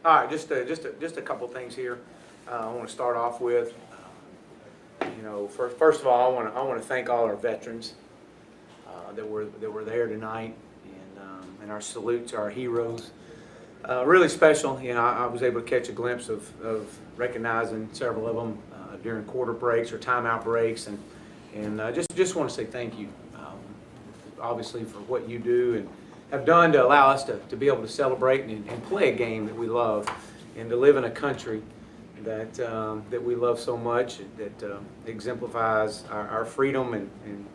All right, just a couple things here. I want to start off with. First of all, I want to thank all our veterans that were there tonight, and our salute to our heroes. Really special. I was able to catch a glimpse of recognizing several of them during quarter breaks or timeout breaks, and just want to say thank you, obviously, for what you do and have done to allow us to be able to celebrate and play a game that we love, and to live in a country that we love so much, that exemplifies our freedom, and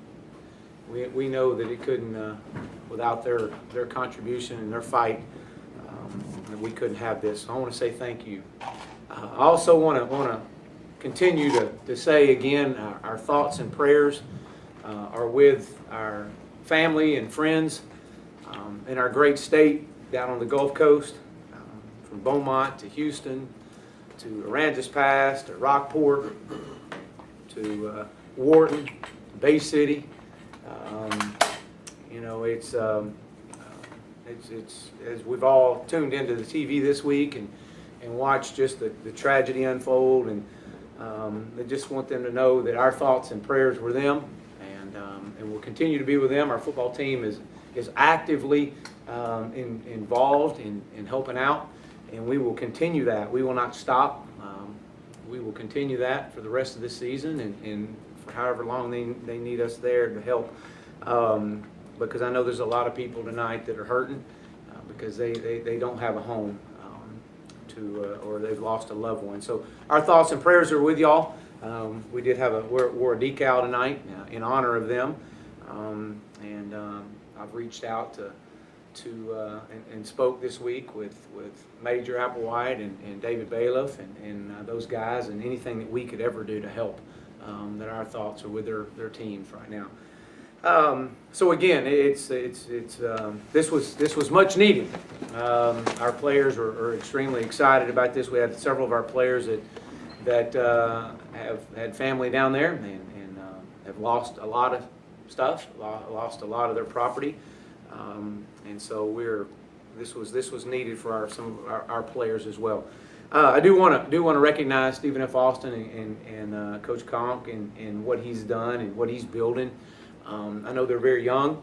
we know that it couldn't, without their contribution and their fight, that we couldn't have this. So I want to say thank you. I also want to continue to say again, our thoughts and prayers are with our family and friends in our great state down on the Gulf Coast, from Beaumont to Houston to Aransas Pass to Rockport to Wharton, Bay City. It's as we've all tuned into the TV this week and watched just the tragedy unfold, and I just want them to know that our thoughts and prayers were them, and we'll continue to be with them. Our football team is actively involved in helping out, and we will continue that. We will not stop. We will continue that for the rest of this season and for however long they need us there to help. Because I know there's a lot of people tonight that are hurting because they don't have a home or they've lost a loved one. So our thoughts and prayers are with y'all. We did have wore a decal tonight in honor of them, and I've reached out and spoke this week with Major Applewhite and David Bailiff and those guys, and anything that we could ever do to help. That our thoughts are with their teams right now. So again, this was much needed. Our players are extremely excited about this. We had several of our players that have had family down there and have lost a lot of stuff, lost a lot of their property, and so this was needed for some of our players as well. I do want to recognize Stephen F. Austin and Coach Conk and what he's done and what he's building. I know they're very young,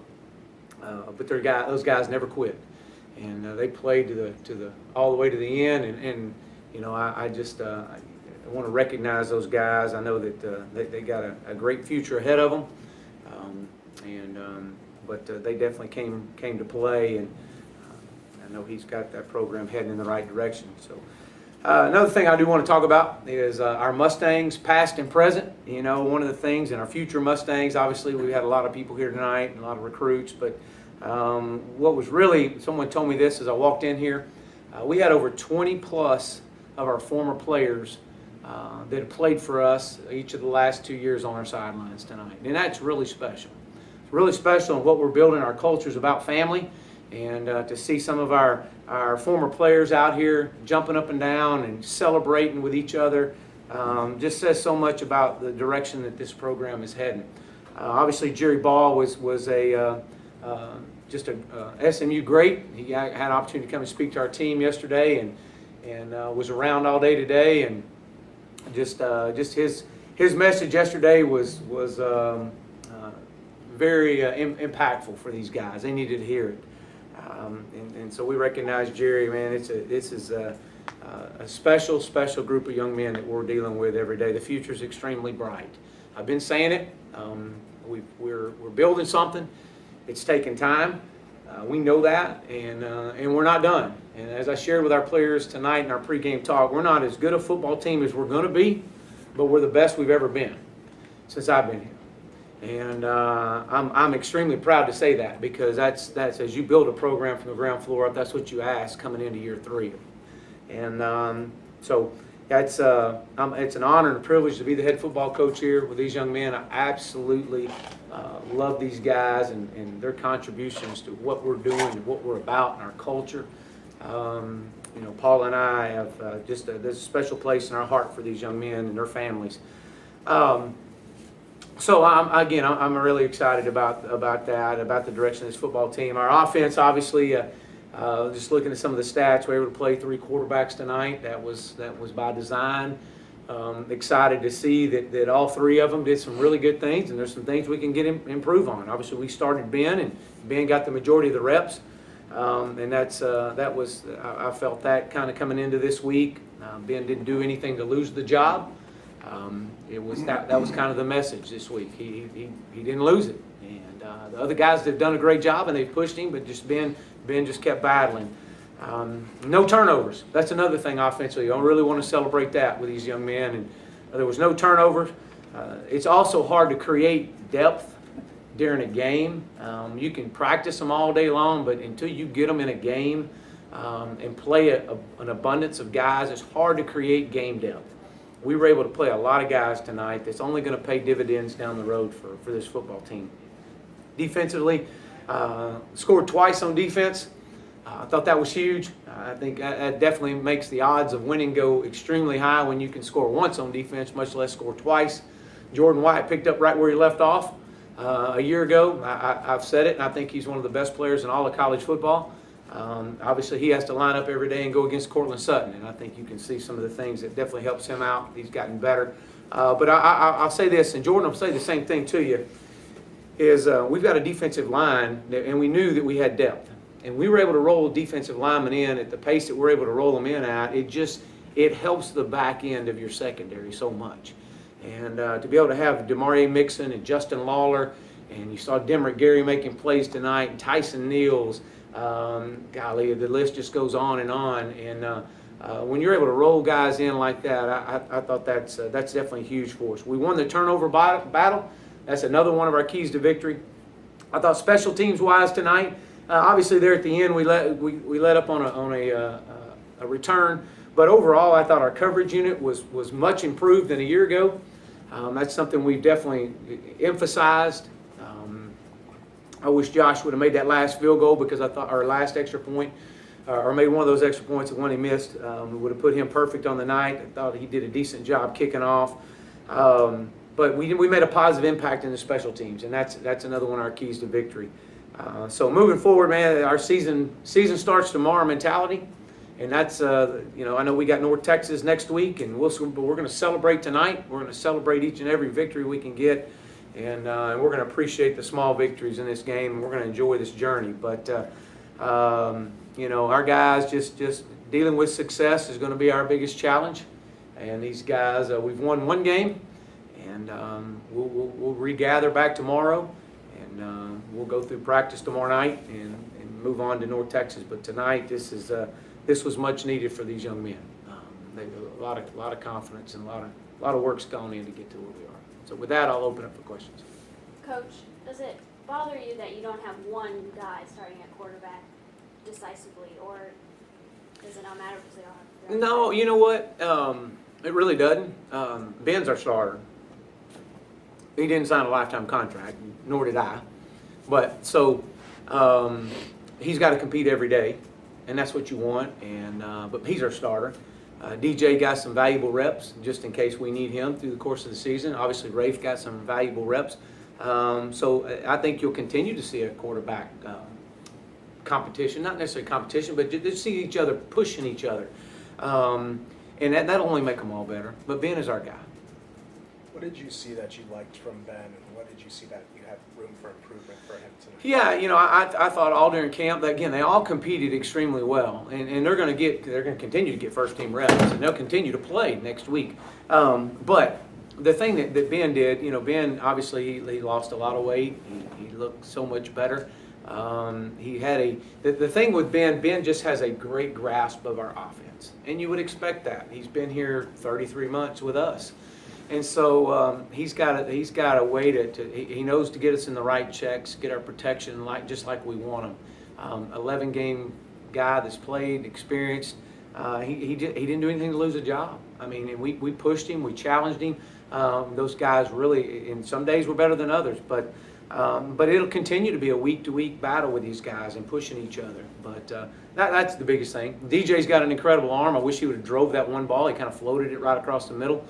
but those guys never quit, and they played all the way to the end. And I want to recognize those guys. I know that they got a great future ahead of them, but they definitely came to play, and I know he's got that program heading in the right direction. So. Another thing I do want to talk about is our Mustangs, past and present. One of the things in our future Mustangs, obviously we had a lot of people here tonight and a lot of recruits, but what was really, someone told me this as I walked in here, we had over 20 plus of our former players that have played for us each of the last 2 years on our sidelines tonight, and that's really special. It's really special in what we're building. Our culture is about family. And to see some of our former players out here jumping up and down and celebrating with each other just says so much about the direction that this program is heading. Obviously, Jerry Ball was just a SMU great. He had an opportunity to come and speak to our team yesterday, and was around all day today. And just his message yesterday was very impactful for these guys. They needed to hear it. And so we recognize Jerry, man. This is a special group of young men that we're dealing with every day. The future is extremely bright. I've been saying it. We're building something. It's taking time. We know that, and we're not done. And as I shared with our players tonight in our pregame talk, we're not as good a football team as we're going to be, but we're the best we've ever been since I've been here. And I'm extremely proud to say that, because that's as you build a program from the ground floor up, that's what you ask coming into year 3. And so it's an honor and a privilege to be the head football coach here with these young men. I absolutely love these guys and their contributions to what we're doing and what we're about and our culture. Paul and I have there's a special place in our heart for these young men and their families. So I'm really excited about that, about the direction of this football team. Our offense, obviously, Just looking at some of the stats, we were able to play 3 quarterbacks tonight. That was by design. Excited to see that all 3 of them did some really good things, and there's some things we can improve on. Obviously, we started Ben, and Ben got the majority of the reps, and I felt that kind of coming into this week. Ben didn't do anything to lose the job. That was kind of the message this week. He didn't lose it, and the other guys have done a great job, and they've pushed him, but just Ben just kept battling. No turnovers. That's another thing offensively. I really want to celebrate that with these young men. And there was no turnovers. It's also hard to create depth during a game. You can practice them all day long, but until you get them in a game and play an abundance of guys, it's hard to create game depth. We were able to play a lot of guys tonight that's only going to pay dividends down the road for this football team. Defensively, scored twice on defense. I thought that was huge. I think that definitely makes the odds of winning go extremely high when you can score once on defense, much less score twice. Jordan White picked up right where he left off a year ago. I've said it, and I think he's one of the best players in all of college football. Obviously, he has to line up every day and go against Cortland Sutton, and I think you can see some of the things that definitely helps him out. He's gotten better. But I'll say this, and Jordan will say the same thing to you, is we've got a defensive line, and we knew that we had depth. And we were able to roll defensive linemen in at the pace that we're able to roll them in at. It helps the back end of your secondary so much. And to be able to have Demarie Mixon and Justin Lawler, and you saw Demrick Gary making plays tonight, and Tyson Neals, golly, the list just goes on. And when you're able to roll guys in like that, I thought that's definitely huge for us. We won the turnover battle. That's another one of our keys to victory. I thought special teams wise tonight, obviously there at the end we let up on a return, but overall I thought our coverage unit was much improved than a year ago. That's something we've definitely emphasized. I wish Josh would have made that last field goal, because I thought our last extra point, or made one of those extra points, the one he missed, would have put him perfect on the night. I thought he did a decent job kicking off. But we made a positive impact in the special teams, and that's another one of our keys to victory. So moving forward, man, our season starts tomorrow mentality, and that's I know we got North Texas next week, and we're going to celebrate tonight. We're going to celebrate each and every victory we can get, and we're going to appreciate the small victories in this game, and we're going to enjoy this journey. But our guys just dealing with success is going to be our biggest challenge, and these guys, we've won one game, and we'll regather back tomorrow. We'll go through practice tomorrow night and move on to North Texas. But tonight, this was much needed for these young men. They have a lot of confidence, and a lot of work's gone in to get to where we are. So with that, I'll open up for questions. Coach, does it bother you that you don't have one guy starting at quarterback decisively, or does it not matter because they all have? No, you know what? It really doesn't. Ben's our starter. He didn't sign a lifetime contract, nor did I. But so he's got to compete every day, and that's what you want. But he's our starter. DJ got some valuable reps just in case we need him through the course of the season. Obviously, Rafe got some valuable reps. So I think you'll continue to see a quarterback competition, not necessarily competition, but just see each other pushing each other. And that'll only make them all better. But Ben is our guy. What did you see that you liked from Ben, and what did you see that you had room for improvement for him tonight? Yeah, I thought all during camp that, again, they all competed extremely well, and they're going to continue to get first team reps, and they'll continue to play next week. But the thing that Ben did, Ben obviously he lost a lot of weight. He looked so much better. He had the thing with Ben just has a great grasp of our offense, and you would expect that. He's been here 33 months with us. And so he's got a way he knows to get us in the right checks, get our protection just like we want him. 11-game guy that's played, experienced. He didn't do anything to lose a job. I mean, and we pushed him, we challenged him. Those guys really, and some days were better than others, but it'll continue to be a week-to-week battle with these guys and pushing each other. But that's the biggest thing. DJ's got an incredible arm. I wish he would have drove that one ball. He kind of floated it right across the middle.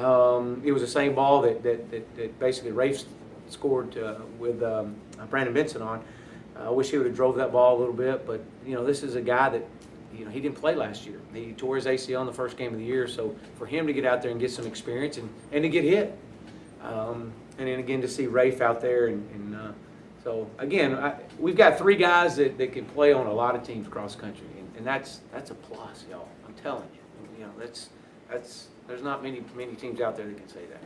It was the same ball that basically Rafe scored with Brandon Benson on. I wish he would have drove that ball a little bit, but, this is a guy that, he didn't play last year. He tore his ACL in the first game of the year, so for him to get out there and get some experience and to get hit, and then again to see Rafe out there, so again, we've got 3 guys that can play on a lot of teams across the country, and that's a plus, y'all. I'm telling you, there's not many teams out there that can say that.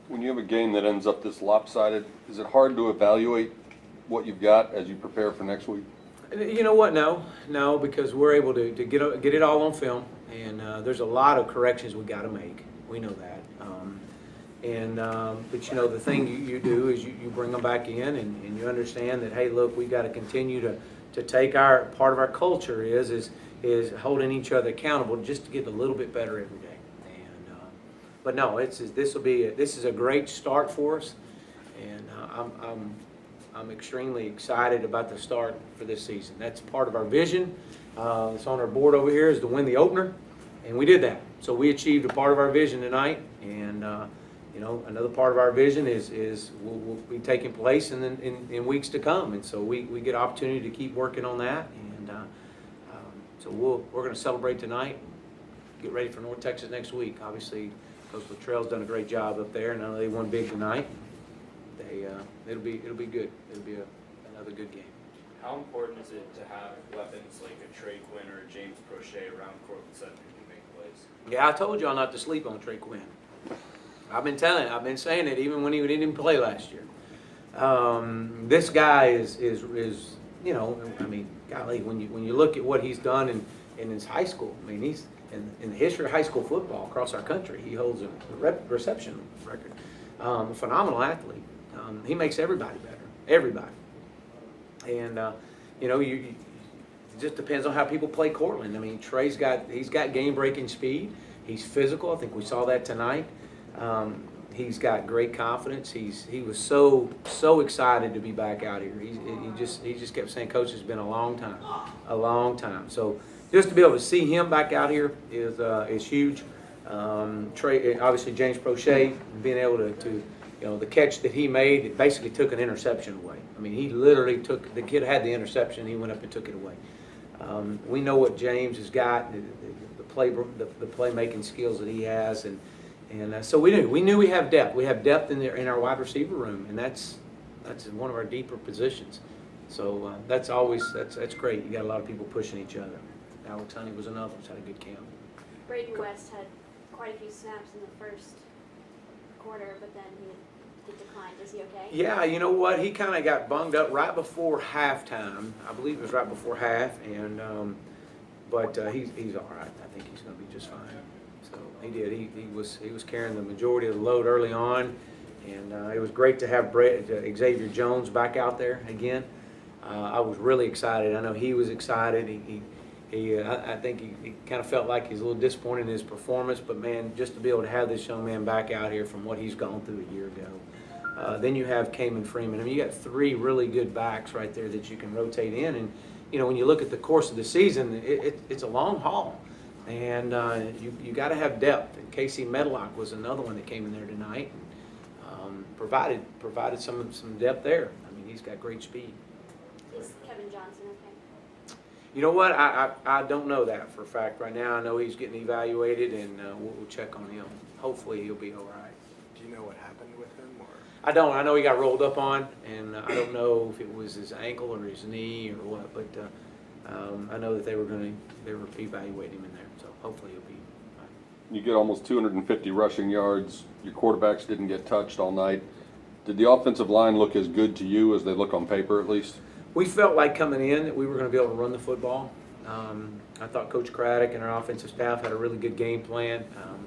When you have a game that ends up this lopsided, is it hard to evaluate what you've got as you prepare for next week? You know what? No, because we're able to get it all on film, and there's a lot of corrections we got to make. We know that. But the thing you do is you bring them back in, and you understand that, hey, look, we got to continue to take our part of our culture is holding each other accountable just to get a little bit better every day. But no, this is a great start for us, and I'm extremely excited about the start for this season. That's part of our vision. It's on our board over here is to win the opener, and we did that. So we achieved a part of our vision tonight, and another part of our vision is will be taking place in weeks to come, and so we get opportunity to keep working on that, and so we're going to celebrate tonight. Get ready for North Texas next week. Obviously, Coach Luttrell's done a great job up there, and I know they won big tonight. It'll be good. It'll be another good game. How important is it to have weapons like a Trey Quinn or a James Prochet around Cortland Center who can make plays? Yeah, I told y'all not to sleep on Trey Quinn. I've been saying it even when he didn't play last year. This guy is golly, when you look at what he's done in his high school, he's in the history of high school football across our country, he holds a reception record. A phenomenal athlete. He makes everybody better. Everybody. And it just depends on how people play Cortland. Trey's got game-breaking speed. He's physical. I think we saw that tonight. He's got great confidence. He was so excited to be back out here. He just kept saying, Coach, it's been a long time. So just to be able to see him back out here is huge. Trey, obviously James Prochet, being able to the catch that he made, it basically took an interception away. He literally the kid had the interception, he went up and took it away. We know what James has got, the playmaking skills that he has, and so we knew we have depth. We have depth in our wide receiver room, and that's one of our deeper positions. So that's great. You got a lot of people pushing each other. Alex Honey was another who's had a good camp. Braden West had quite a few snaps in the first quarter, but then he declined. Is he okay? Yeah, you know what? He kind of got bunged up right before halftime. I believe it was right before half, and but he's all right. I think he's going to be just fine. So he did. He was carrying the majority of the load early on, and it was great to have Xavier Jones back out there again. I was really excited. I know he was excited. I think he kind of felt like he's a little disappointed in his performance, but man, just to be able to have this young man back out here from what he's gone through a year ago. Then you have Kamen Freeman. You got 3 really good backs right there that you can rotate in, and when you look at the course of the season, it's a long haul, and you got to have depth. And Casey Medlock was another one that came in there tonight, and provided some depth there. He's got great speed. Is Kevin Johnson okay? You know what? I don't know that for a fact right now. I know he's getting evaluated, and we'll check on him. Hopefully he'll be all right. Do you know what happened with him? Or? I don't. I know he got rolled up on, and I don't know if it was his ankle or his knee or what, but I know that they were evaluating him in there, so hopefully he'll be fine. You get almost 250 rushing yards. Your quarterbacks didn't get touched all night. Did the offensive line look as good to you as they look on paper, at least? We felt like coming in that we were going to be able to run the football. I thought Coach Craddock and our offensive staff had a really good game plan.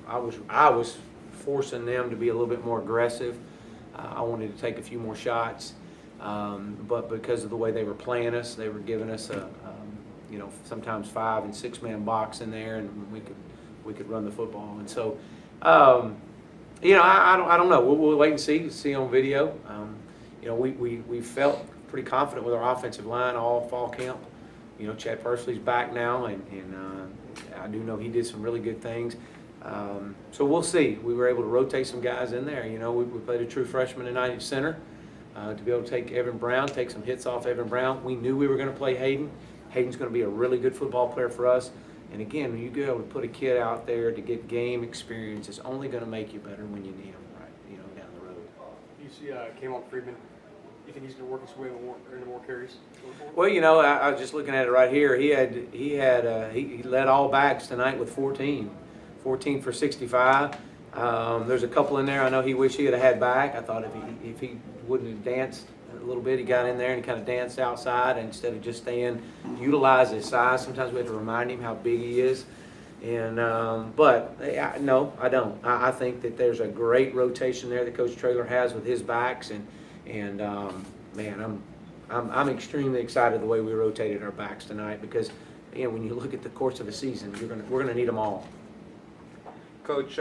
I was forcing them to be a little bit more aggressive. I wanted to take a few more shots, but because of the way they were playing us, they were giving us sometimes 5- and 6-man box in there, and we could run the football. And so, I don't know. We'll wait and see on video. We felt pretty confident with our offensive line all fall camp. Chad Pursley's back now, and I do know he did some really good things. So we'll see. We were able to rotate some guys in there. We played a true freshman tonight at center. to be able to take Evan Brown, take some hits off Evan Brown. We knew we were going to play Hayden. Hayden's going to be a really good football player for us. And again, when you go able to put a kid out there to get game experience, it's only going to make you better when you need them, right? You know, down the road. You see K'Mon Freeman, you think he's going to work his way into more carries going forward? Well, you know, I was just looking at it right here. He led all backs tonight with 14 for 65. There's a couple in there I know he wished he had had back. I thought if he wouldn't have danced a little bit, he got in there and kind of danced outside instead of just staying, utilize his size. Sometimes we have to remind him how big he is. And but no, I don't. I think that there's a great rotation there that Coach Traylor has with his backs, and man, I'm extremely excited the way we rotated our backs tonight because, again, when you look at the course of the season, we're gonna need them all. Coach,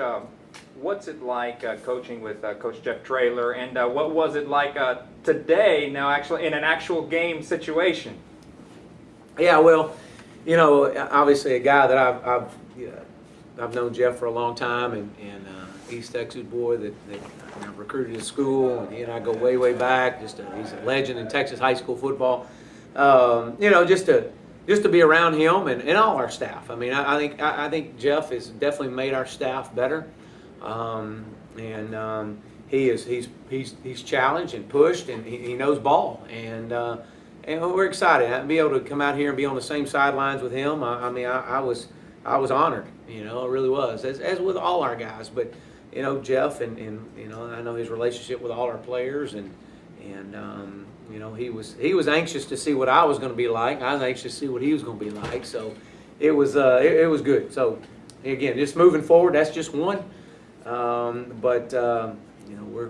what's it like coaching with Coach Jeff Traylor, and what was it like today, now actually in an actual game situation? Yeah, well, you know, obviously a guy that I've known Jeff for a long time, and East Texas boy that I recruited to school, and he and I go way back. He's a legend in Texas high school football. You know, just to be around him and all our staff. I mean, I think Jeff has definitely made our staff better, he's challenged and pushed, and he knows ball, and we're excited to be able to come out here and be on the same sidelines with him. I was honored, you know, it really was, as with all our guys. But you know, Jeff and you know, I know his relationship with all our players, and you know, he was anxious to see what I was going to be like. I was anxious to see what he was going to be like. So it was good. So again, just moving forward, that's just one. You know,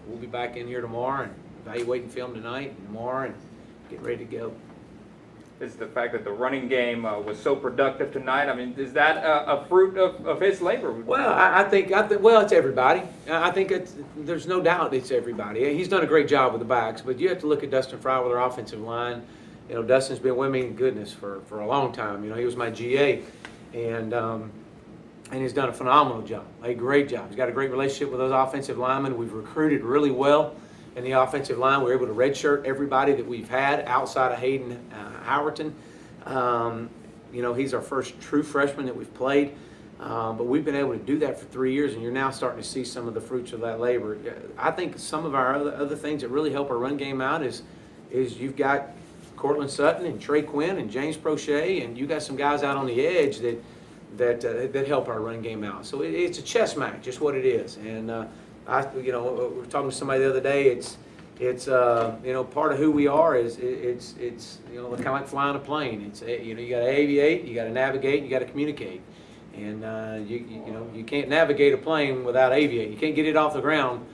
we'll be back in here tomorrow and evaluating film tonight and tomorrow and get ready to go. Is the fact that the running game was so productive tonight, I mean, is that a fruit of his labor? Well, I think well, it's everybody. I think there's no doubt it's everybody. He's done a great job with the backs, but you have to look at Dustin Fry with our offensive line. You know, Dustin's been with me, goodness, for a long time. You know, he was my GA, and he's done a phenomenal job, a great job. He's got a great relationship with those offensive linemen. We've recruited really well in the offensive line. We're able to redshirt everybody that we've had outside of Hayden Howerton. You know, he's our first true freshman that we've played, but we've been able to do that for 3 years, and you're now starting to see some of the fruits of that labor. I think some of our other things that really help our run game out is you've got Cortland Sutton and Trey Quinn and James Prochet, and you got some guys out on the edge that help our run game out. So it's a chess match, just what it is. And you know, we were talking to somebody the other day. It's you know, part of who we are is it's you know, kind of like flying a plane. It's you know, you got to aviate, you got to navigate, you got to communicate, and you know, you can't navigate a plane without aviating. You can't get it off the ground.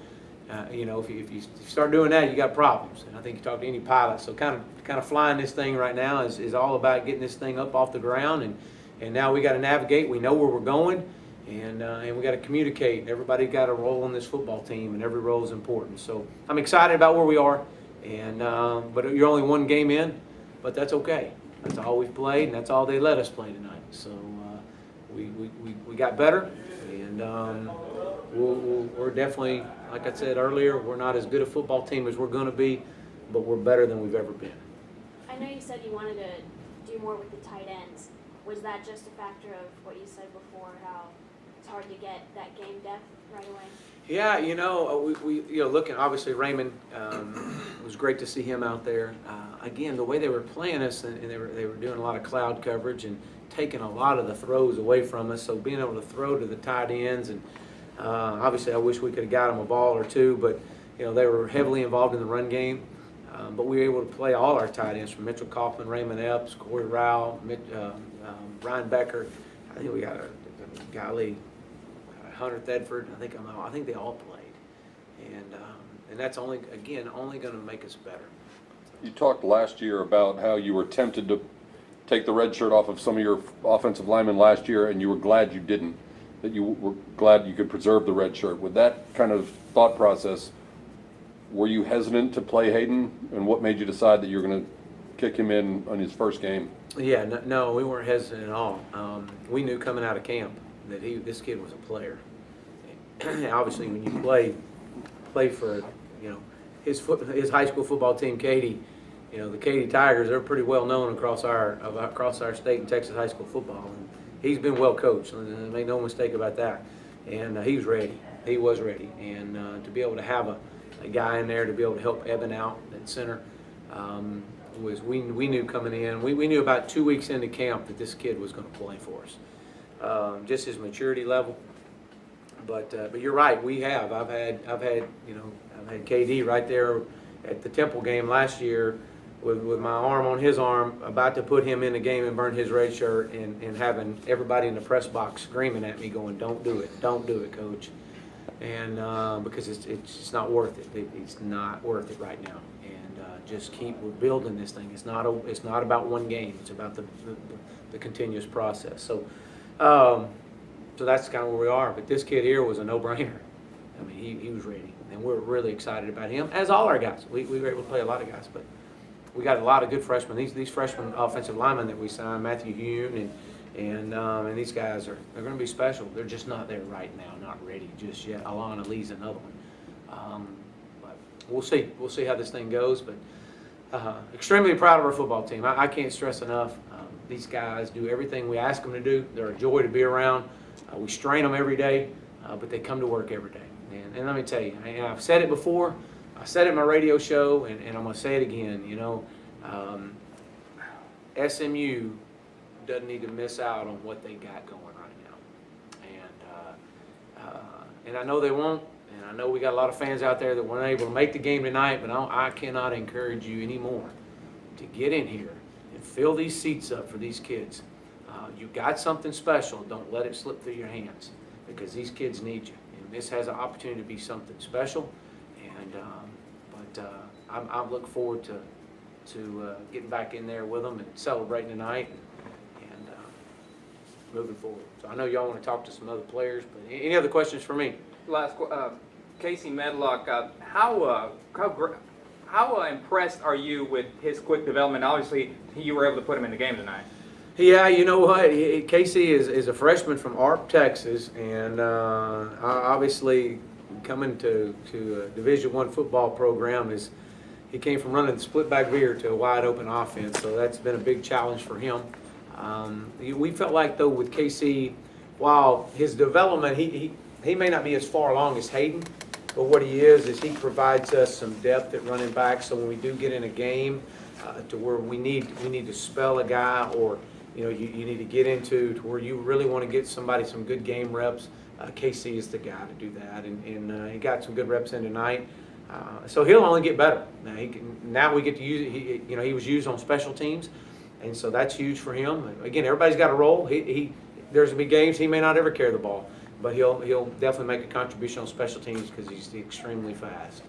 You know, if you start doing that, you got problems. And I think you talk to any pilot. So kind of flying this thing right now is all about getting this thing up off the ground, and now we got to navigate. We know where we're going. And we got to communicate. Everybody got a role in this football team, and every role is important. So I'm excited about where we are. And but you're only one game in, but that's okay. That's all we've played, and that's all they let us play tonight. So we got better, and we're definitely, like I said earlier, we're not as good a football team as we're going to be, but we're better than we've ever been. I know you said you wanted to do more with the tight ends. Was that just a factor of what you said before, how it's hard to get that game depth right away? Yeah, you know, we you know, looking, obviously Raymond, it was great to see him out there. Again, the way they were playing us, and they were doing a lot of cloud coverage and taking a lot of the throws away from us. So being able to throw to the tight ends, and obviously I wish we could have got them a ball or two, but you know, they were heavily involved in the run game. But we were able to play all our tight ends, from Mitchell Kaufman, Raymond Epps, Corey Rowell, Ryan Becker. I think we got Hunter Thedford. I think they all played, and that's only going to make us better. You talked last year about how you were tempted to take the red shirt off of some of your offensive linemen last year, and you were glad you didn't, that you were glad you could preserve the red shirt. With that kind of thought process, were you hesitant to play Hayden, and what made you decide that you were going to kick him in on his first game? Yeah, no, we weren't hesitant at all. We knew coming out of camp that this kid was a player. Obviously, when you play for, you know, his high school football team, Katy. You know, the Katy Tigers, they're pretty well known across our state and Texas high school football. And he's been well coached, make no mistake about that. And he was ready. He was ready. And to be able to have a guy in there to be able to help Evan out at center we knew coming in. We knew about 2 weeks into camp that this kid was going to play for us. Just his maturity level. But you're right. I've had KD right there at the Temple game last year with my arm on his arm, about to put him in the game and burn his red shirt, and having everybody in the press box screaming at me, going, "Don't do it, coach," and because it's not worth it. It's not worth it right now. And we're building this thing. It's not about one game. It's about the continuous process. So that's kind of where we are. But this kid here was a no-brainer. I mean, he was ready, and we're really excited about him, as all our guys. We were able to play a lot of guys, but we got a lot of good freshmen. These freshman offensive linemen that we signed, Matthew Hune and these guys they're going to be special. They're just not there right now, not ready just yet. Alana Lee's another one, but we'll see. We'll see how this thing goes. But extremely proud of our football team. I can't stress enough. These guys do everything we ask them to do. They're a joy to be around. We strain them every day, but they come to work every day. And let me tell you, I've said it before. I said it in my radio show, and I'm going to say it again. You know, SMU doesn't need to miss out on what they got going right now. And I know they won't. And I know we got a lot of fans out there that weren't able to make the game tonight, but I cannot encourage you anymore to get in here and fill these seats up for these kids. You got something special. Don't let it slip through your hands, because these kids need you. And this has an opportunity to be something special. And I look forward to getting back in there with them and celebrating tonight and moving forward. So I know y'all want to talk to some other players, but any other questions for me? Casey Medlock, how impressed are you with his quick development? Obviously, you were able to put him in the game tonight. Yeah, you know what? Casey is a freshman from Arp, Texas, and obviously coming to a Division I football program he came from running the split back veer to a wide open offense, so that's been a big challenge for him. We felt like, though, with Casey, while his development, he may not be as far along as Hayden, but what he is he provides us some depth at running back. So when we do get in a game to where we need to spell a guy, or you need to get into to where you really want to get somebody some good game reps, Casey is the guy to do that, and he got some good reps in tonight. So he'll only get better. Now we get to use it. He was used on special teams, and so that's huge for him. Again, everybody's got a role. There's gonna be games he may not ever carry the ball, but he'll definitely make a contribution on special teams because he's extremely fast.